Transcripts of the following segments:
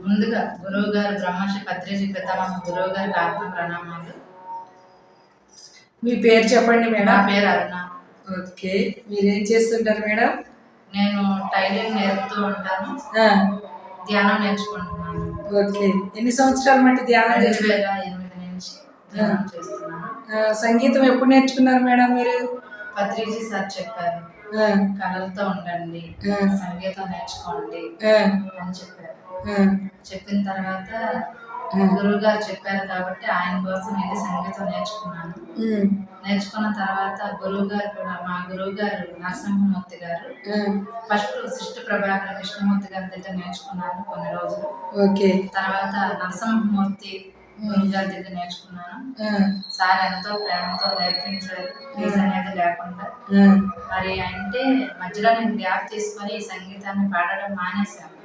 ముందుగా గురువు గారు బ్రహ్మశ్రీ పత్రిజీ పితామహ గురువు గారికి ఆత్మ ప్రణామాలు. మీ పేరు చెప్పండి మేడం. నా పేరు అరుణ. ఓకే, మీరేం చేస్తుంటారు మేడం? నేను టైలరింగ్ నేర్పుతూ ఉంటాను, ధ్యానం నేర్చుకుంటున్నాను. ఓకే, ఎన్ని సంవత్సరాల మట్టి ధ్యానం 2008 నుంచి ధ్యానం చేస్తున్నాను. సంగీతం ఎప్పుడు నేర్చుకున్నారు మేడం మీరు? పత్రిజీ సార్ చెప్పారు, కళలతో ఉండండి, సంగీతం నేర్చుకోండి అని చెప్పారు. చెప్పిన తర్వాత గురువు గారు చెప్పారు కాబట్టి ఆయన కోసం వెళ్ళి సంగీతం నేర్చుకున్నాను. నేర్చుకున్న తర్వాత గురువు గారు కూడా, మా గురువు గారు నరసింహమూర్తి గారు, ఫస్ట్ సిస్ట ప్రభాకర్ కృష్ణమూర్తి గారి దగ్గర నేర్చుకున్నాను కొన్ని రోజులు. ఓకే, తర్వాత నరసింహమూర్తి గురువు గారి దగ్గర నేర్చుకున్నాను. సార్ ఎంతో ప్రేమతో నేర్పించారు, ఫీజు అనేది లేకుండా. మరి అంటే మధ్యలో నేను గ్యాప్ తీసుకొని ఈ సంగీతాన్ని పాడడం మానేశాను.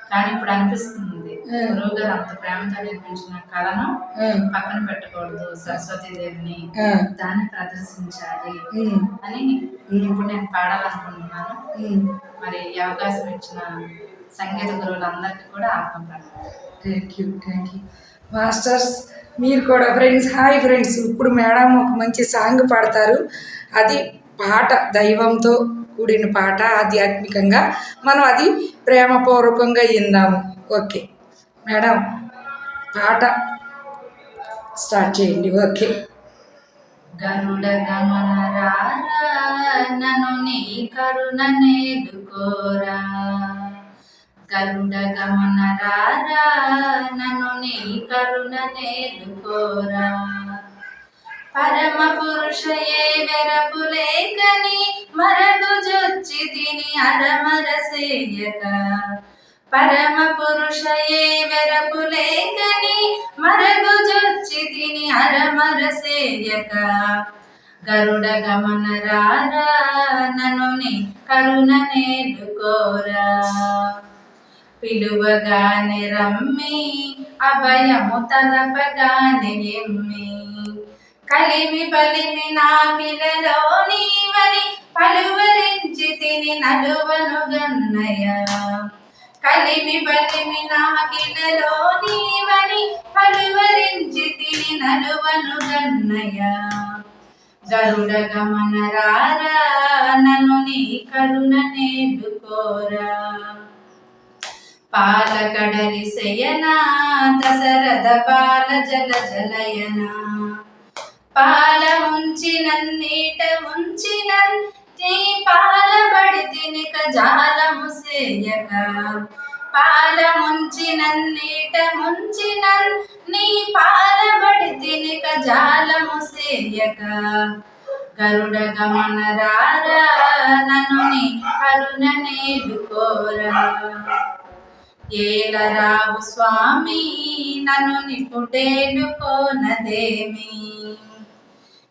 కానీ ఇప్పుడు అనిపిస్తుంది, గురువు గారు అంత ప్రేమతో నేర్పించిన కళను పక్కన పెట్టకూడదు, సరస్వతీ దేవిని దాన్ని ప్రదర్శించాలి అని ఇప్పుడు నేను పాడాలనుకుంటున్నాను. మరి ఈ అవకాశం ఇచ్చిన సంగీత గురువులందరికీ కూడా ఆత్మప్రణామాలు. Thank you masters. మీరు కూడా ఫ్రెండ్స్, హాయ్ ఫ్రెండ్స్. ఇప్పుడు మేడం ఒక మంచి సాంగ్ పాడతారు. అది పాట దైవంతో కూడిన పాట, ఆధ్యాత్మికంగా మనం అది ప్రేమపూర్వకంగా విందాము. ఓకే మేడం, పాట స్టార్ట్ చేయండి. ఓకే. గరుడ గమన రారా, నన్ను నీ కరుణ నేడుకోరా. గరుడ గమన రారా, నన్ను నీ కరుణ నేడుకోరా. పరమ పురుషయే వెరపులేకని మరగుజొచ్చి తిని అరమరసేయక. పరమ పురుషయే వెరపులేకని మరగుజొచ్చి తిని అరమరసేయక. గరుడ గమన రారా, నన్ను నీ కరుణ నేడుకోరా. పిలువగానే రమ్మి అభయము తలపగానే ఎమ్మి. కలిమి బలిమి నాకిలలో నీవని పలువరించి తిని నలువను గన్నయ. కలిమి బలిమి నాకిలలో నీవని పలువరించి తిని నలువను గన్నయ. గరుడ గమన రారా, నన్ను నీ కరుణ నేడుకోరా. పాలకడలి శయనా, దశరథ బాల జల జలయనా. పాల ముంచినన్నీట ముంచినన్ నీ పాలబడి తినిక జాలము సేయక. పాల ముంచినన్నీట ముంచినన్ నీ పాలబడి తినిక జాలము సేయక. గరుడ గమన రారా, నన్ను నీ కరుణ నేడుకోరా. ఏలరావు స్వామి, నన్ను నిపుటేలుకోనదేమి.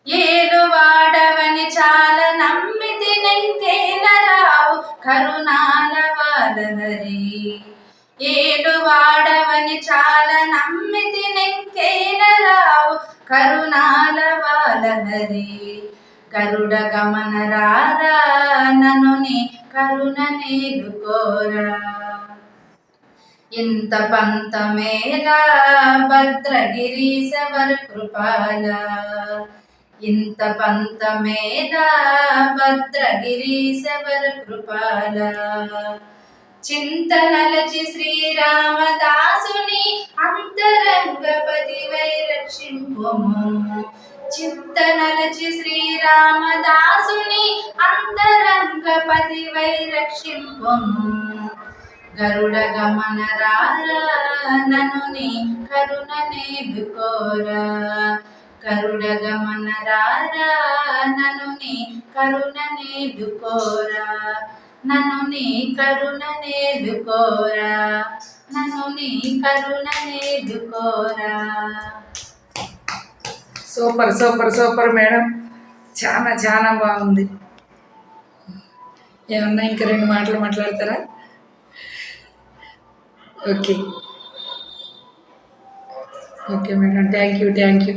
ఏలువాడవని చాలా నమ్మితి నెంకేలరావు కరుణాల వాలహరి. ఏలువాడవని చాలా నమ్మితి నెంకేలరావు కరుణాల వాలహరి. గరుడ గమన రారా, నన్ను నీ కరుణ నేడుకోరా. ఇంత పంతమేలా భద్రగిరీశవర కృపాల. ఇంత పంతమేలా భద్రగిరీశవర కృపాల. చింతనలచి శ్రీరామదాసుని అంతరంగపతి వై రక్షింపుము. చింతనలచి శ్రీరామదాసుని అంతరంగపతి వై రక్షింపుము. గరుడ గమన రారా, నన్ను నీ కరుణ నేడుకోరా. గరుడ గమన రారా, నన్ను నీ కరుణ నేడుకోరా. నన్ను నీ కరుణ నేడుకోరా. నన్ను నీ కరుణ నేడుకోరా. సూపర్ సూపర్ సూపర్ మేడం, చాలా చాలా బాగుంది. ఏమన్నా ఇంకా 2 మాటలు మాట్లాడతారా? Okay madam, thank you.